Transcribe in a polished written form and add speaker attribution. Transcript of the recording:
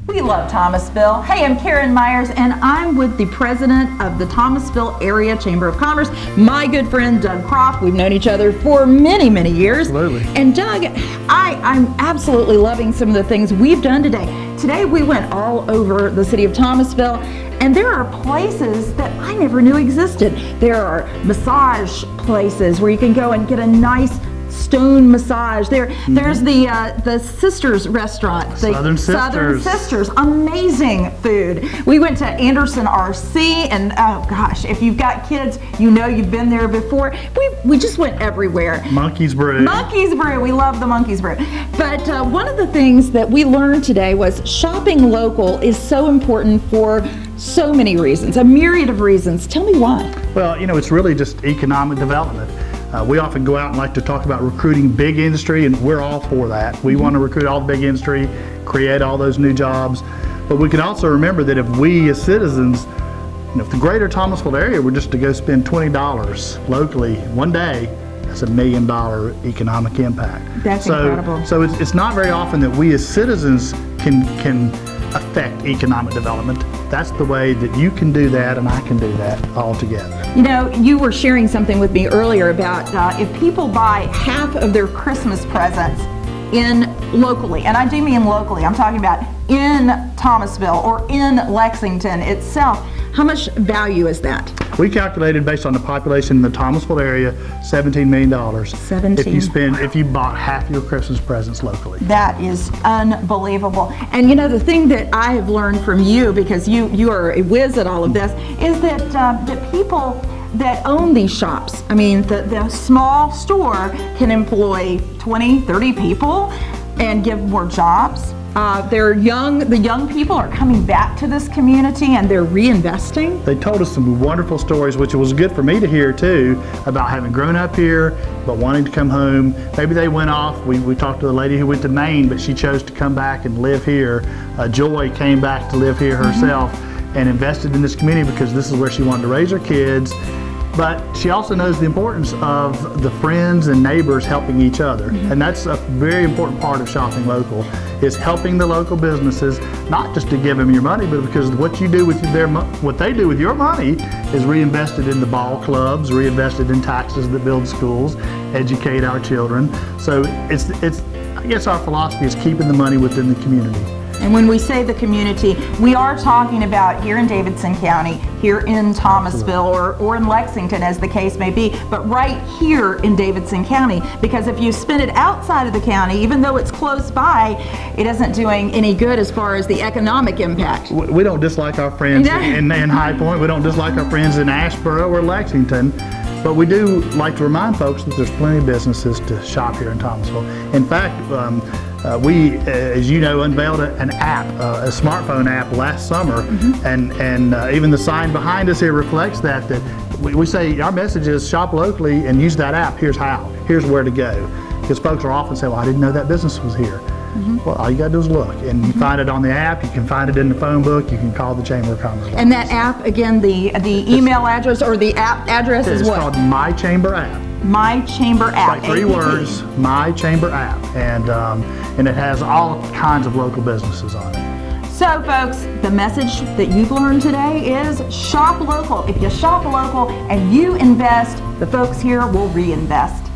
Speaker 1: We love Thomasville. Hey, I'm Karen Myers, and I'm with the president of the Thomasville Area Chamber of Commerce, my good friend Doug Croft. We've known each other for many, many years.
Speaker 2: Absolutely.
Speaker 1: And Doug, I'm absolutely loving some of the things we've done today. Today we went all over the city of Thomasville, and there are places that I never knew existed. There are massage places where you can go and get a nice stone massage. There's the Sisters restaurant.
Speaker 2: Southern
Speaker 1: Sisters. Amazing food. We went to Anderson RC, and oh gosh, if you've got kids, you know you've been there before. We just went everywhere.
Speaker 2: Monkey's Brew.
Speaker 1: Monkey's Brew. We love the Monkey's Brew. But one of the things that we learned today was shopping local is so important for so many reasons, a myriad of reasons. Tell me why.
Speaker 2: Well, you know, it's really just economic development. We often go out and like to talk about recruiting big industry, and we're all for that. We want to recruit all the big industry, create all those new jobs. But we can also remember that if we as citizens, if the greater Thomasville area were just to go spend $20 locally one day, that's $1 million economic impact.
Speaker 1: That's incredible.
Speaker 2: So it's not very often that we as citizens can affect economic development. That's the way that you can do that, and I can do that all together.
Speaker 1: You know, you were sharing something with me earlier about if people buy half of their Christmas presents locally, and I do mean locally, I'm talking about in Thomasville or in Lexington itself, how much value is that?
Speaker 2: We calculated based on the population in the Thomasville area, $17 million.
Speaker 1: 17.
Speaker 2: If you bought half your Christmas presents locally.
Speaker 1: That is unbelievable. And you know, the thing that I have learned from you, because you are a whiz at all of this, is that that people that own these shops, I mean, the small store can employ 20, 30 people and give more jobs. The young people are coming back to this community and they're reinvesting.
Speaker 2: They told us some wonderful stories, which was good for me to hear too, about having grown up here, but wanting to come home. Maybe they went off. We talked to the lady who went to Maine, but she chose to come back and live here. Joy came back to live here herself and invested in this community because this is where she wanted to raise her kids. But she also knows the importance of the friends and neighbors helping each other. And that's a very important part of shopping local, is helping the local businesses, not just to give them your money, but because what you do with what they do with your money is reinvested in the ball clubs, reinvested in taxes that build schools, educate our children. So it's I guess our philosophy is keeping the money within the community.
Speaker 1: And when we say the community, we are talking about here in Davidson County, here in Thomasville, or in Lexington, as the case may be, but right here in Davidson County, because if you spend it outside of the county, even though it's close by, it isn't doing any good as far as the economic impact.
Speaker 2: We don't dislike our friends in High Point, we don't dislike our friends in Asheboro or Lexington, but we do like to remind folks that there's plenty of businesses to shop here in Thomasville. In fact, we, as you know, unveiled an app, a smartphone app last summer, and even the sign behind us here reflects that we say our message is shop locally and use that app. Here's how. Here's where to go. Because folks are often saying, well, I didn't know that business was here. Well, all you got to do is look, and you find it on the app, you can find it in the phone book, you can call the Chamber of Commerce.
Speaker 1: And that app, again, the email address or the app address is what?
Speaker 2: It's called My Chamber App.
Speaker 1: My Chamber App.
Speaker 2: It's like 3 words, My Chamber App, and it has all kinds of local businesses on it.
Speaker 1: So folks, the message that you've learned today is shop local. If you shop local and you invest, the folks here will reinvest.